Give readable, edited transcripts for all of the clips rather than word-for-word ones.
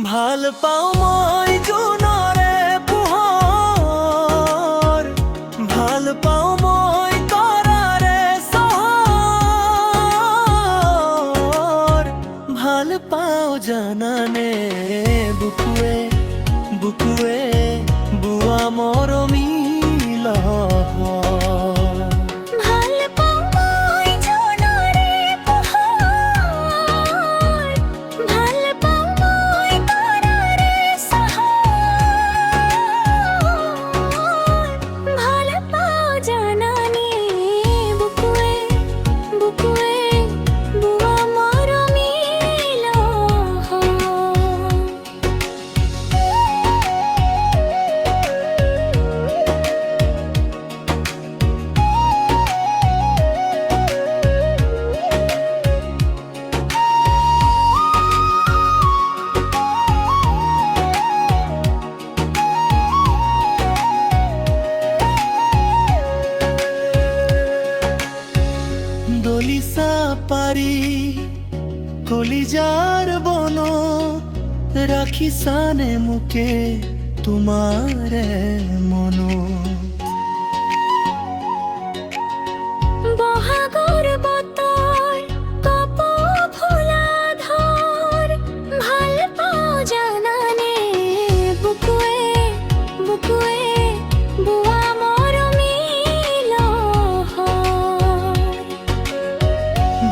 ভাল পাও মই জোনৰে পোহৰ, ভাল পাও মই তৰাৰে চহৰ, ভাল পাও জানানে বুকুৱে বুকুৱে বুৱা মৰমী লহৰ। ভাল পাও মই জোনৰে পোহৰ, ভাল পাও মই তৰাৰে চহৰ, ভাল পাও জানানে বুকুৱে বুকুৱে বুৱা মৰমী লহৰ। দলিচা পাৰি কলিজাৰ বন ৰাখিছানে মোকে তোমাৰে মন। বহাগৰ বতৰ কপৌ ফুলা ধৰ, ভাল পাও জানানে বুকুৱে বুকুৱে বুৱা মৰমী লহৰ।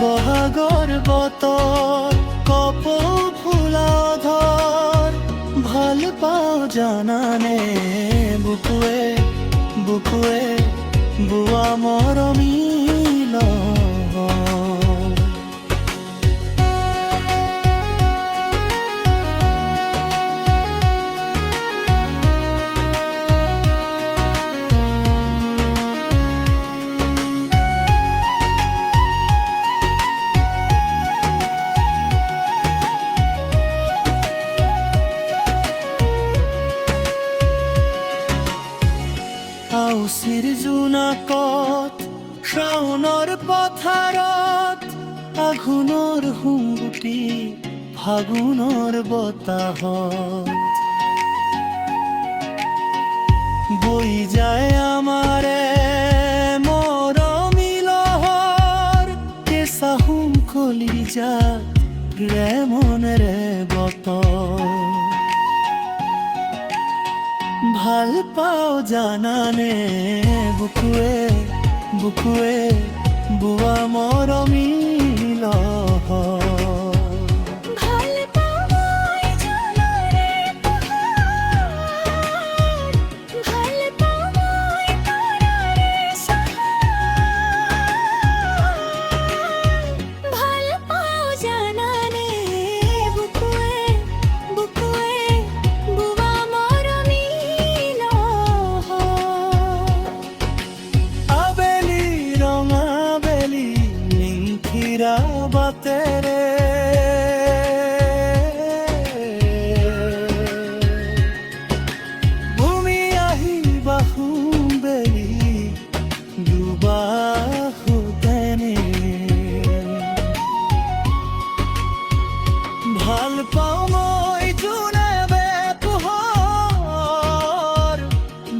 বহাগৰ বতৰ কপৌ ফুলা ধৰ, ভাল পাও জানানে বুকুৱে বুকুৱে বুৱা মৰমী লহৰ। আউছিৰ জোনাকত শ্ৰাওণৰ পথাৰত, আঘোণৰ সুমগুটি ফাগুণৰ বতাহত, বৈ যায় আমাৰে মৰমী লহৰ। কেঁচা সোম কলিজাত প্ৰেমনেৰে বতৰ, ভাল পাও জানানে বুকুৱে বুকুৱে বুৱা মৰমী লহৰ। ভাল পাও মই জোনৰে পোহৰ, ভাল পাও মই তৰাৰে চহৰ, ভাল পাও জানানে বুকুৱে বুকুৱে বুৱা মৰমী লহৰ। আবেলি ৰঙা বেলি নিশিৰা বাটেৰে, ভূমি আহিবা বেলি দুবাহুতেনে। ভাল পাও মই জোনৰে পোহৰ,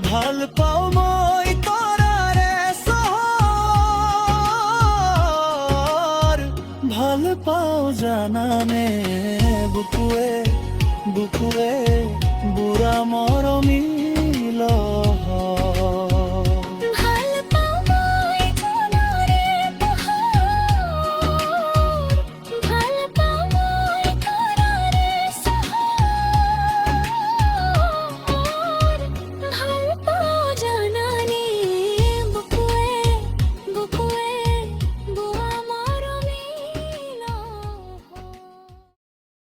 ভাল পাও মই তৰাৰে চহৰ, ভাল পাও জানানে বুকুৱে বুকুৱে